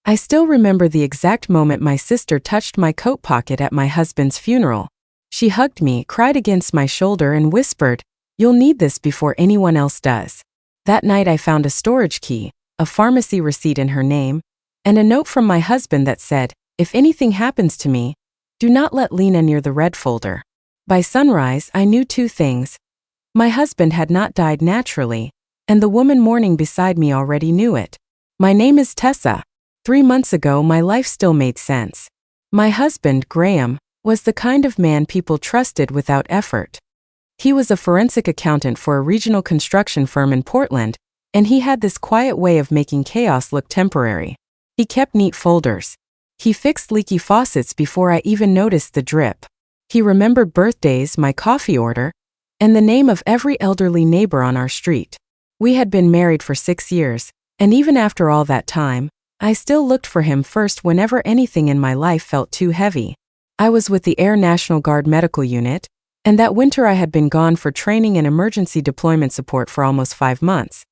I still remember the exact moment my sister touched my coat pocket at my husband's funeral. She hugged me, cried against my shoulder, and whispered, "You'll need this before anyone else does." That night I found a storage key, a pharmacy receipt in her name, and a note from my husband that said, "If anything happens to me, do not let Lena near the red folder." By sunrise, I knew two things. My husband had not died naturally, and the woman mourning beside me already knew it. My name is Tessa. 3 months ago, my life still made sense. My husband, Graham, was the kind of man people trusted without effort. He was a forensic accountant for a regional construction firm in Portland, and he had this quiet way of making chaos look temporary. He kept neat folders. He fixed leaky faucets before I even noticed the drip. He remembered birthdays, my coffee order, and the name of every elderly neighbor on our street. We had been married for 6 years, and even after all that time, I still looked for him first whenever anything in my life felt too heavy. I was with the Air National Guard Medical Unit, and that winter I had been gone for training and emergency deployment support for almost 5 months.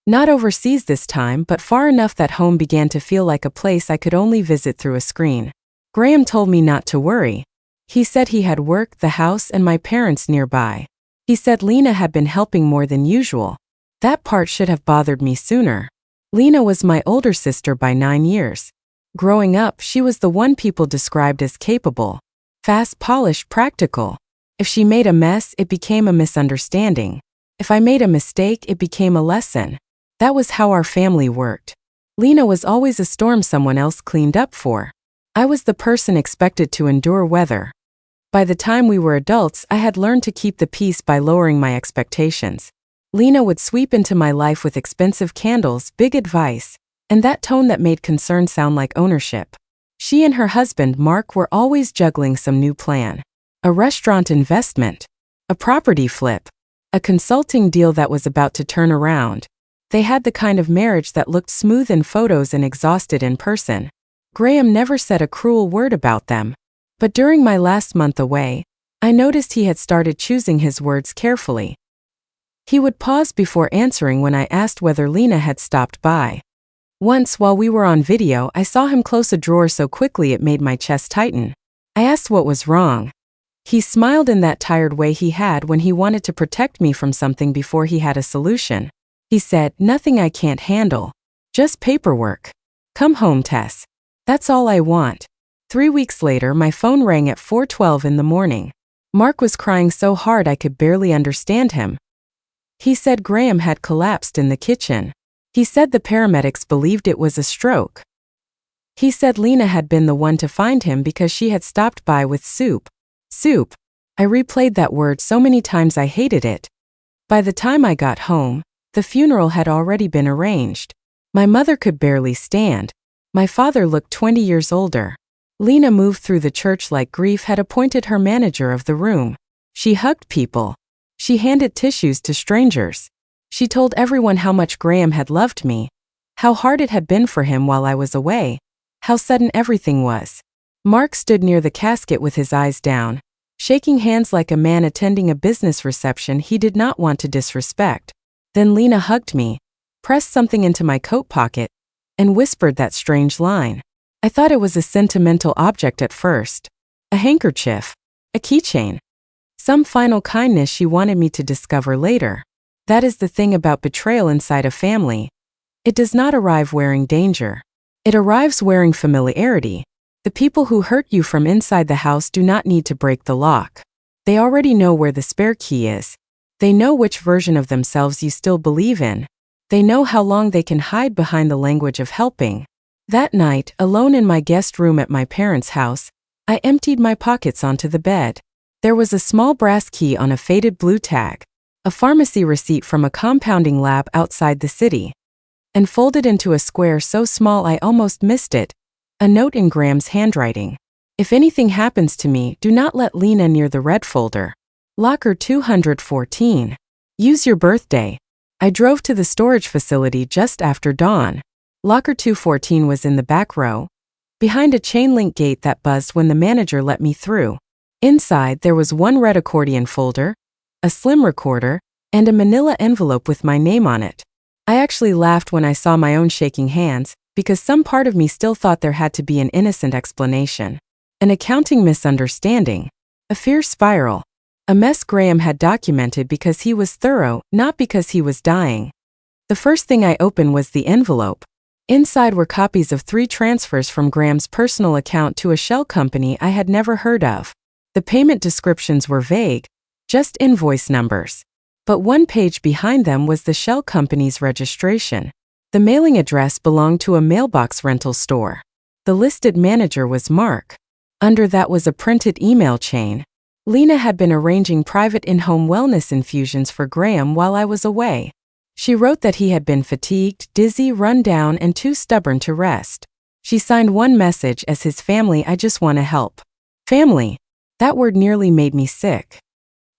Not overseas this time, but far enough that home began to feel like a place I could only visit through a screen. Graham told me not to worry. He said he had work, the house, and my parents nearby. He said Lena had been helping more than usual. That part should have bothered me sooner. Lena was my older sister by 9 years. Growing up, she was the one people described as capable, fast, polished, practical. If she made a mess, it became a misunderstanding. If I made a mistake, it became a lesson. That was how our family worked. Lena was always a storm someone else cleaned up for. I was the person expected to endure weather. By the time we were adults, I had learned to keep the peace by lowering my expectations. Lena would sweep into my life with expensive candles, big advice, and that tone that made concern sound like ownership. She and her husband, Mark, were always juggling some new plan. A restaurant investment, a property flip, a consulting deal that was about to turn around. They had the kind of marriage that looked smooth in photos and exhausted in person. Graham never said a cruel word about them. But during my last month away, I noticed he had started choosing his words carefully. He would pause before answering when I asked whether Lena had stopped by. Once, while we were on video, I saw him close a drawer so quickly it made my chest tighten. I asked what was wrong. He smiled in that tired way he had when he wanted to protect me from something before he had a solution. He said, "Nothing I can't handle. Just paperwork. Come home, Tess. That's all I want." 3 weeks later, my phone rang at 4:12 in the morning. Mark was crying so hard I could barely understand him. He said Graham had collapsed in the kitchen. He said the paramedics believed it was a stroke. He said Lena had been the one to find him because she had stopped by with soup. Soup. I replayed that word so many times I hated it. By the time I got home, the funeral had already been arranged. My mother could barely stand. My father looked 20 years older. Lena moved through the church like grief had appointed her manager of the room. She hugged people. She handed tissues to strangers. She told everyone how much Graham had loved me, how hard it had been for him while I was away, how sudden everything was. Mark stood near the casket with his eyes down, shaking hands like a man attending a business reception he did not want to disrespect. Then Lena hugged me, pressed something into my coat pocket, and whispered that strange line. I thought it was a sentimental object at first. A handkerchief. A keychain. Some final kindness she wanted me to discover later. That is the thing about betrayal inside a family. It does not arrive wearing danger. It arrives wearing familiarity. The people who hurt you from inside the house do not need to break the lock. They already know where the spare key is. They know which version of themselves you still believe in. They know how long they can hide behind the language of helping. That night, alone in my guest room at my parents' house, I emptied my pockets onto the bed. There was a small brass key on a faded blue tag, a pharmacy receipt from a compounding lab outside the city, and folded into a square so small I almost missed it, a note in Graham's handwriting. If anything happens to me, do not let Lena near the red folder. Locker 214. Use your birthday. I drove to the storage facility just after dawn. Locker 214 was in the back row, behind a chain-link gate that buzzed when the manager let me through. Inside, there was one red accordion folder, a slim recorder, and a manila envelope with my name on it. I actually laughed when I saw my own shaking hands, because some part of me still thought there had to be an innocent explanation. An accounting misunderstanding. A fear spiral. A mess Graham had documented because he was thorough, not because he was dying. The first thing I opened was the envelope. Inside were copies of 3 transfers from Graham's personal account to a shell company I had never heard of. The payment descriptions were vague, just invoice numbers. But one page behind them was the shell company's registration. The mailing address belonged to a mailbox rental store. The listed manager was Mark. Under that was a printed email chain. Lena had been arranging private in-home wellness infusions for Graham while I was away. She wrote that he had been fatigued, dizzy, run down, and too stubborn to rest. She signed one message as his family. I just want to help. Family. That word nearly made me sick.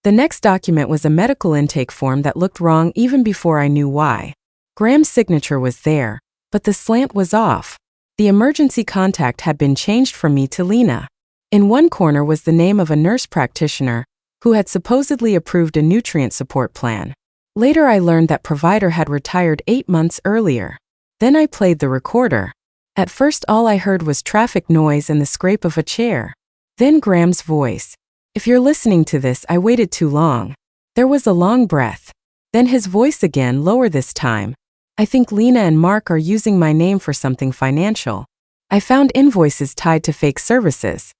The next document was a medical intake form that looked wrong even before I knew why. Graham's signature was there, but the slant was off. The emergency contact had been changed from me to Lena. In one corner was the name of a nurse practitioner who had supposedly approved a nutrient support plan. Later I learned that provider had retired 8 months earlier. Then I played the recorder. At first all I heard was traffic noise and the scrape of a chair. Then Graham's voice. If you're listening to this, I waited too long. There was a long breath. Then his voice again, lower this time. I think Lena and Mark are using my name for something financial. I found invoices tied to fake services.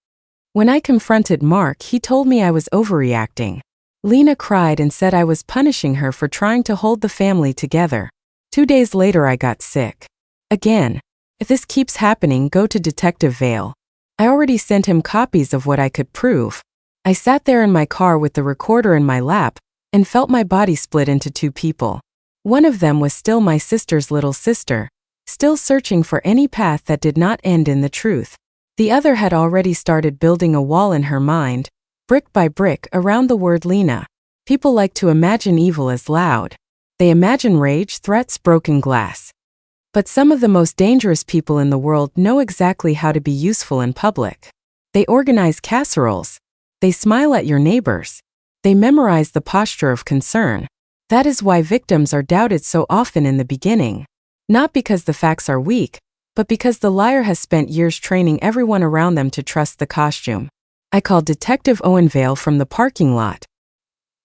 When I confronted Mark, he told me I was overreacting. Lena cried and said I was punishing her for trying to hold the family together. 2 days later I got sick. Again. If this keeps happening, go to Detective Vale. I already sent him copies of what I could prove. I sat there in my car with the recorder in my lap and felt my body split into 2 people. One of them was still my sister's little sister, still searching for any path that did not end in the truth. The other had already started building a wall in her mind, brick by brick, around the word Lena. People like to imagine evil as loud. They imagine rage, threats, broken glass. But some of the most dangerous people in the world know exactly how to be useful in public. They organize casseroles. They smile at your neighbors. They memorize the posture of concern. That is why victims are doubted so often in the beginning. Not because the facts are weak, but because the liar has spent years training everyone around them to trust the costume. I called Detective Owen Vale from the parking lot.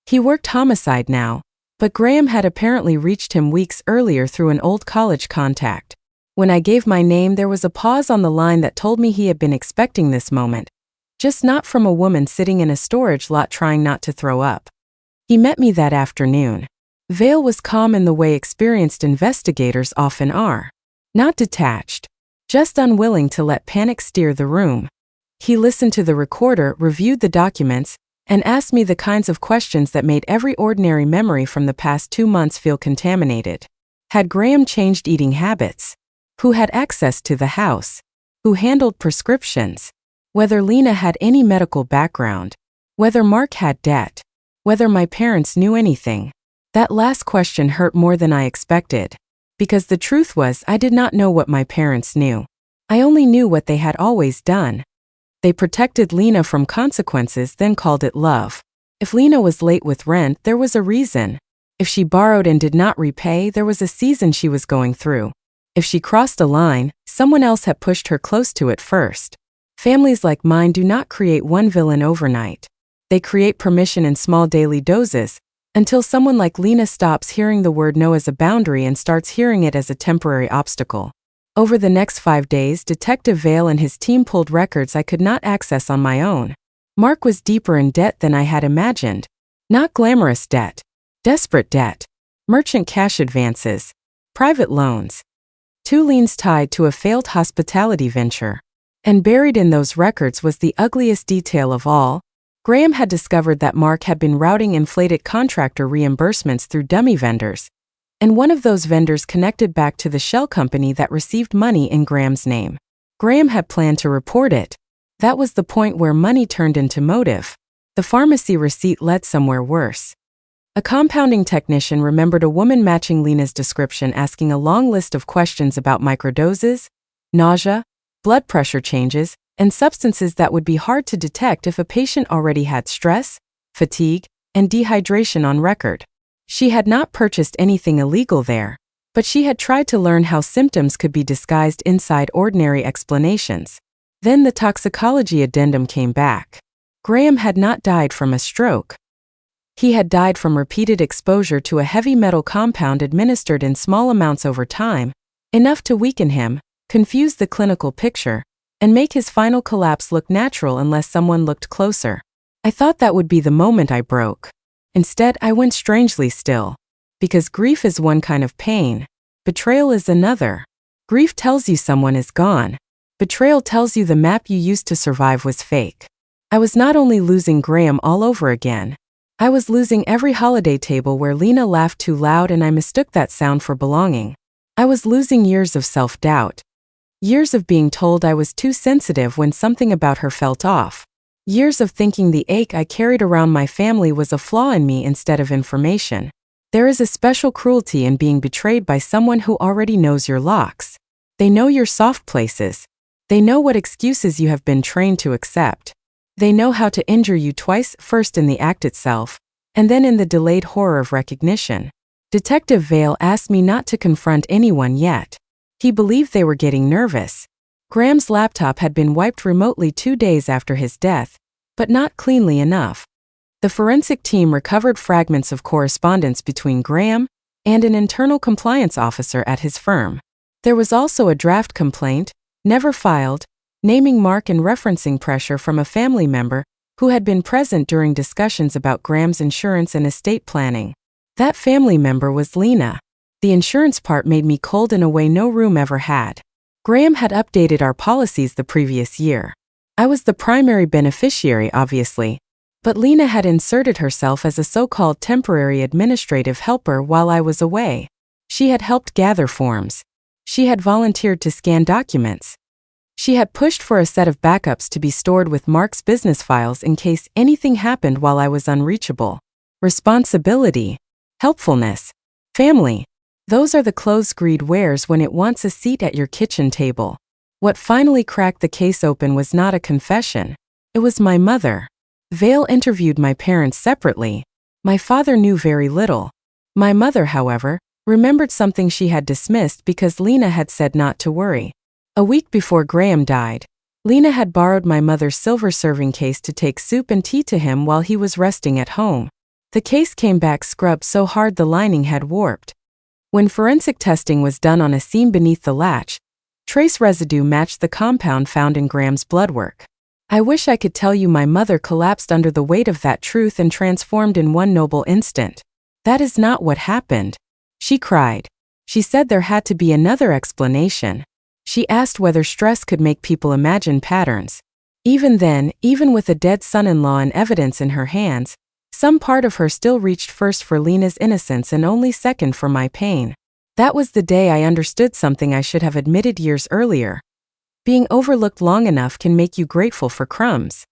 He worked homicide now, but Graham had apparently reached him weeks earlier through an old college contact. When I gave my name, there was a pause on the line that told me he had been expecting this moment, just not from a woman sitting in a storage lot trying not to throw up. He met me that afternoon. Vale was calm in the way experienced investigators often are. Not detached, just unwilling to let panic steer the room. He listened to the recorder, reviewed the documents, and asked me the kinds of questions that made every ordinary memory from the past 2 months feel contaminated. Had Graham changed eating habits? Who had access to the house? Who handled prescriptions? Whether Lena had any medical background? Whether Mark had debt? Whether my parents knew anything? That last question hurt more than I expected. Because the truth was, I did not know what my parents knew. I only knew what they had always done. They protected Lena from consequences, then called it love. If Lena was late with rent, there was a reason. If she borrowed and did not repay, there was a season she was going through. If she crossed a line, someone else had pushed her close to it first. Families like mine do not create one villain overnight. They create permission in small daily doses, until someone like Lena stops hearing the word no as a boundary and starts hearing it as a temporary obstacle. Over the next 5 days, Detective Vale and his team pulled records I could not access on my own. Mark was deeper in debt than I had imagined. Not glamorous debt. Desperate debt. Merchant cash advances. Private loans. 2 liens tied to a failed hospitality venture. And buried in those records was the ugliest detail of all. Graham had discovered that Mark had been routing inflated contractor reimbursements through dummy vendors. And one of those vendors connected back to the shell company that received money in Graham's name. Graham had planned to report it. That was the point where money turned into motive. The pharmacy receipt led somewhere worse. A compounding technician remembered a woman matching Lena's description, asking a long list of questions about microdoses, nausea, blood pressure changes, and substances that would be hard to detect if a patient already had stress, fatigue, and dehydration on record. She had not purchased anything illegal there. But she had tried to learn how symptoms could be disguised inside ordinary explanations. Then the toxicology addendum came back. Graham had not died from a stroke. He had died from repeated exposure to a heavy metal compound administered in small amounts over time, enough to weaken him, confuse the clinical picture, and make his final collapse look natural unless someone looked closer. I thought that would be the moment I broke. Instead, I went strangely still. Because grief is one kind of pain. Betrayal is another. Grief tells you someone is gone. Betrayal tells you the map you used to survive was fake. I was not only losing Graham all over again. I was losing every holiday table where Lena laughed too loud and I mistook that sound for belonging. I was losing years of self-doubt. Years of being told I was too sensitive when something about her felt off. Years of thinking the ache I carried around my family was a flaw in me instead of information. There is a special cruelty in being betrayed by someone who already knows your locks. They know your soft places. They know what excuses you have been trained to accept. They know how to injure you twice, first in the act itself, and then in the delayed horror of recognition. Detective Vale asked me not to confront anyone yet. He believed they were getting nervous. Graham's laptop had been wiped remotely 2 days after his death, but not cleanly enough. The forensic team recovered fragments of correspondence between Graham and an internal compliance officer at his firm. There was also a draft complaint, never filed, naming Mark and referencing pressure from a family member who had been present during discussions about Graham's insurance and estate planning. That family member was Lena. The insurance part made me cold in a way no room ever had. Graham had updated our policies the previous year. I was the primary beneficiary, obviously, but Lena had inserted herself as a so-called temporary administrative helper while I was away. She had helped gather forms. She had volunteered to scan documents. She had pushed for a set of backups to be stored with Mark's business files in case anything happened while I was unreachable. Responsibility, helpfulness, family. Those are the clothes greed wears when it wants a seat at your kitchen table. What finally cracked the case open was not a confession. It was my mother. Vale interviewed my parents separately. My father knew very little. My mother, however, remembered something she had dismissed because Lena had said not to worry. A week before Graham died, Lena had borrowed my mother's silver serving case to take soup and tea to him while he was resting at home. The case came back scrubbed so hard the lining had warped. When forensic testing was done on a seam beneath the latch, trace residue matched the compound found in Graham's bloodwork. I wish I could tell you my mother collapsed under the weight of that truth and transformed in one noble instant. That is not what happened. She cried. She said there had to be another explanation. She asked whether stress could make people imagine patterns. Even then, even with a dead son-in-law and evidence in her hands, some part of her still reached first for Lena's innocence and only second for my pain. That was the day I understood something I should have admitted years earlier. Being overlooked long enough can make you grateful for crumbs.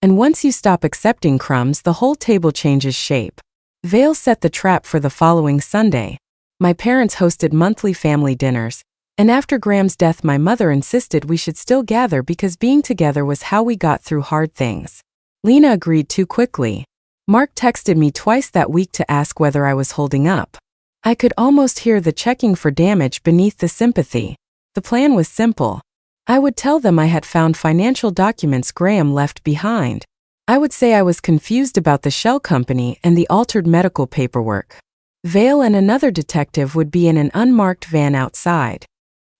And once you stop accepting crumbs, the whole table changes shape. Vale set the trap for the following Sunday. My parents hosted monthly family dinners, and after Graham's death my mother insisted we should still gather because being together was how we got through hard things. Lena agreed too quickly. Mark texted me twice that week to ask whether I was holding up. I could almost hear the checking for damage beneath the sympathy. The plan was simple. I would tell them I had found financial documents Graham left behind. I would say I was confused about the shell company and the altered medical paperwork. Vale and another detective would be in an unmarked van outside.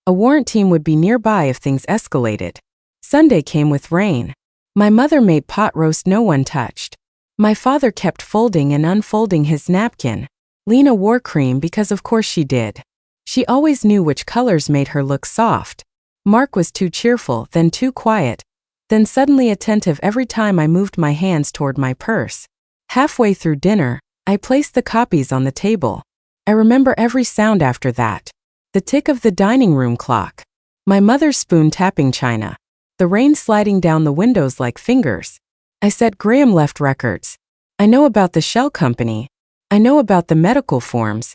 A warrant team would be nearby if things escalated. Sunday came with rain. My mother made pot roast no one touched. My father kept folding and unfolding his napkin. Lena wore cream because of course she did. She always knew which colors made her look soft. Mark was too cheerful, then too quiet, then suddenly attentive every time I moved my hands toward my purse. Halfway through dinner, I placed the copies on the table. I remember every sound after that. The tick of the dining room clock. My mother's spoon tapping china. The rain sliding down the windows like fingers. I said Graham left records. I know about the shell company. I know about the medical forms.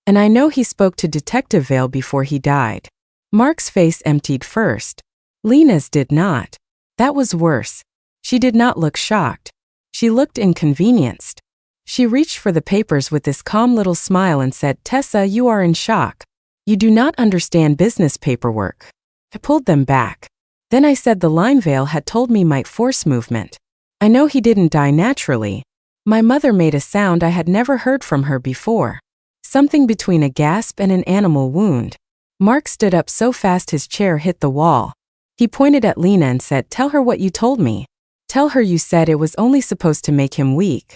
And I know he spoke to Detective Vale before he died. Mark's face emptied first. Lena's did not. That was worse. She did not look shocked. She looked inconvenienced. She reached for the papers with this calm little smile and said, "Tessa, you are in shock. You do not understand business paperwork. I pulled them back. Then I said the line Vale had told me might force movement. I know he didn't die naturally. My mother made a sound I had never heard from her before. Something between a gasp and an animal wound. Mark stood up so fast his chair hit the wall. He pointed at Lena and said, "Tell her what you told me. Tell her you said it was only supposed to make him weak.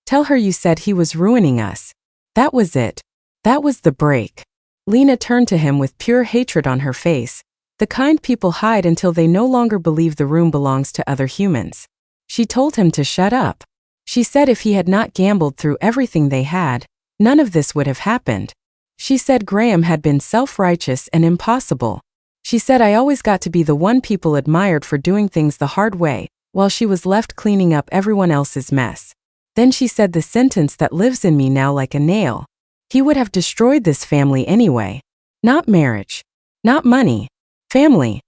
Tell her you said he was ruining us." That was it. That was the break. Lena turned to him with pure hatred on her face, the kind people hide until they no longer believe the room belongs to other humans. She told him to shut up. She said if he had not gambled through everything they had, none of this would have happened. She said Graham had been self-righteous and impossible. She said I always got to be the one people admired for doing things the hard way, while she was left cleaning up everyone else's mess. Then she said the sentence that lives in me now like a nail. He would have destroyed this family anyway. Not marriage. Not money. Family.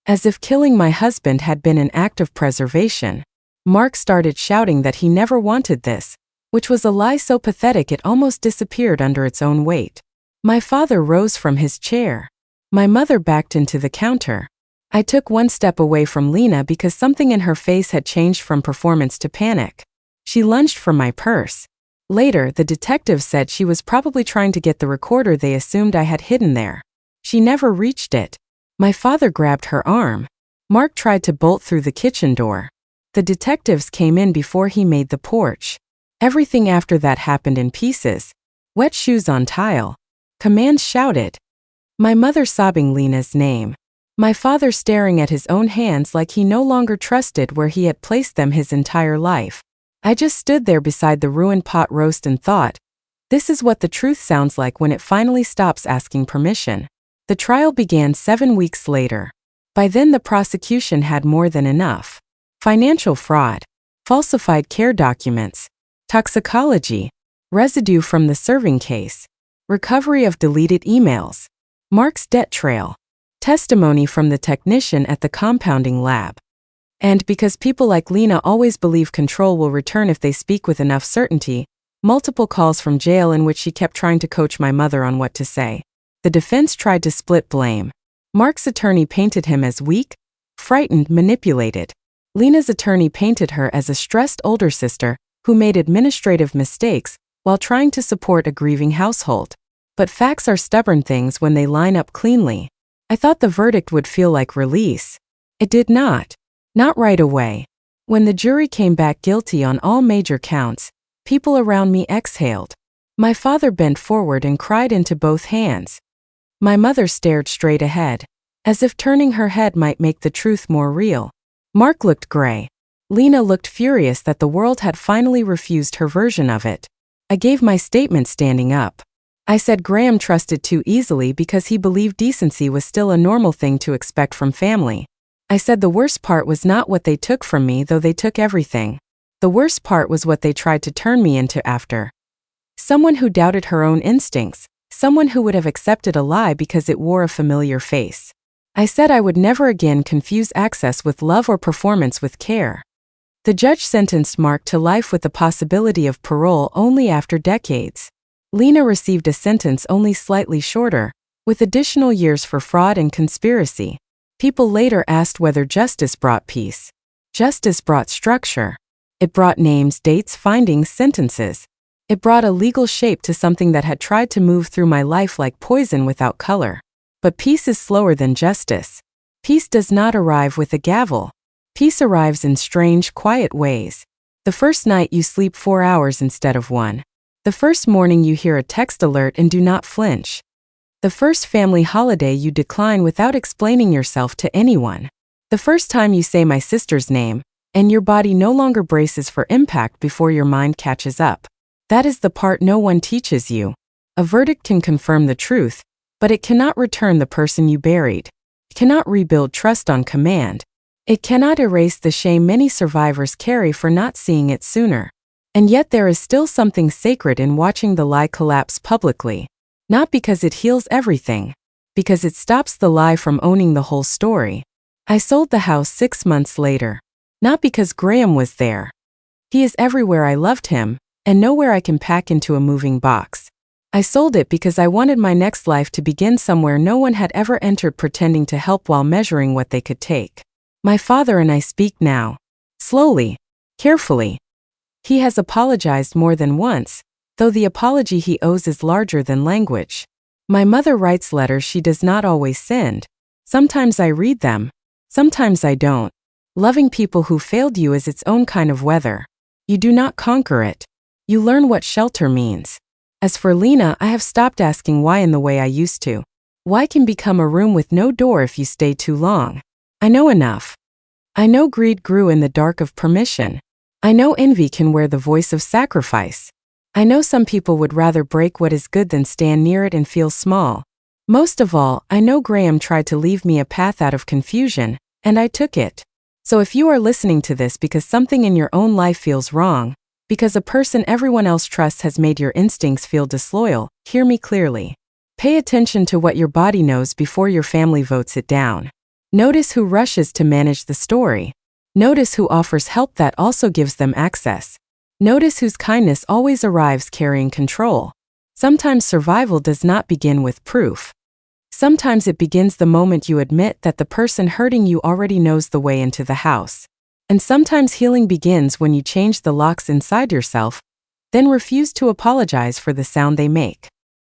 As if killing my husband had been an act of preservation. Mark started shouting that he never wanted this, which was a lie so pathetic it almost disappeared under its own weight. My father rose from his chair. My mother backed into the counter. I took one step away from Lena because something in her face had changed from performance to panic. She lunged for my purse. Later, the detective said she was probably trying to get the recorder they assumed I had hidden there. She never reached it. My father grabbed her arm. Mark tried to bolt through the kitchen door. The detectives came in before he made the porch. Everything after that happened in pieces. Wet shoes on tile. Commands shouted. My mother sobbing Lena's name. My father staring at his own hands like he no longer trusted where he had placed them his entire life. I just stood there beside the ruined pot roast and thought, this is what the truth sounds like when it finally stops asking permission. The trial began 7 weeks later. By then the prosecution had more than enough. Financial fraud, falsified care documents, toxicology, residue from the serving case, recovery of deleted emails, Mark's debt trail, testimony from the technician at the compounding lab. And because people like Lena always believe control will return if they speak with enough certainty, multiple calls from jail in which she kept trying to coach my mother on what to say. The defense tried to split blame. Mark's attorney painted him as weak, frightened, manipulated. Lena's attorney painted her as a stressed older sister who made administrative mistakes while trying to support a grieving household. But facts are stubborn things when they line up cleanly. I thought the verdict would feel like release. It did not. Not right away. When the jury came back guilty on all major counts, people around me exhaled. My father bent forward and cried into both hands. My mother stared straight ahead, as if turning her head might make the truth more real. Mark looked gray. Lena looked furious that the world had finally refused her version of it. I gave my statement standing up. I said Graham trusted too easily because he believed decency was still a normal thing to expect from family. I said the worst part was not what they took from me, though they took everything. The worst part was what they tried to turn me into after. Someone who doubted her own instincts, someone who would have accepted a lie because it wore a familiar face. I said I would never again confuse access with love or performance with care. The judge sentenced Mark to life with the possibility of parole only after decades. Lena received a sentence only slightly shorter, with additional years for fraud and conspiracy. People later asked whether justice brought peace. Justice brought structure. It brought names, dates, findings, sentences. It brought a legal shape to something that had tried to move through my life like poison without color. But peace is slower than justice. Peace does not arrive with a gavel. Peace arrives in strange, quiet ways. The first night you sleep 4 hours instead of 1. The first morning you hear a text alert and do not flinch. The first family holiday you decline without explaining yourself to anyone. The first time you say my sister's name, and your body no longer braces for impact before your mind catches up. That is the part no one teaches you. A verdict can confirm the truth, but it cannot return the person you buried. It cannot rebuild trust on command. It cannot erase the shame many survivors carry for not seeing it sooner. And yet there is still something sacred in watching the lie collapse publicly. Not because it heals everything, because it stops the lie from owning the whole story. I sold the house 6 months later. Not because Graham was there. He is everywhere I loved him, and nowhere I can pack into a moving box. I sold it because I wanted my next life to begin somewhere no one had ever entered, pretending to help while measuring what they could take. My father and I speak now. Slowly. Carefully. He has apologized more than once, though the apology he owes is larger than language. My mother writes letters she does not always send. Sometimes I read them. Sometimes I don't. Loving people who failed you is its own kind of weather. You do not conquer it. You learn what shelter means. As for Lena, I have stopped asking why in the way I used to. Why can become a room with no door if you stay too long. I know enough. I know greed grew in the dark of permission. I know envy can wear the voice of sacrifice. I know some people would rather break what is good than stand near it and feel small. Most of all, I know Graham tried to leave me a path out of confusion, and I took it. So if you are listening to this because something in your own life feels wrong, because a person everyone else trusts has made your instincts feel disloyal, hear me clearly. Pay attention to what your body knows before your family votes it down. Notice who rushes to manage the story. Notice who offers help that also gives them access. Notice whose kindness always arrives carrying control. Sometimes survival does not begin with proof. Sometimes it begins the moment you admit that the person hurting you already knows the way into the house. And sometimes healing begins when you change the locks inside yourself, then refuse to apologize for the sound they make.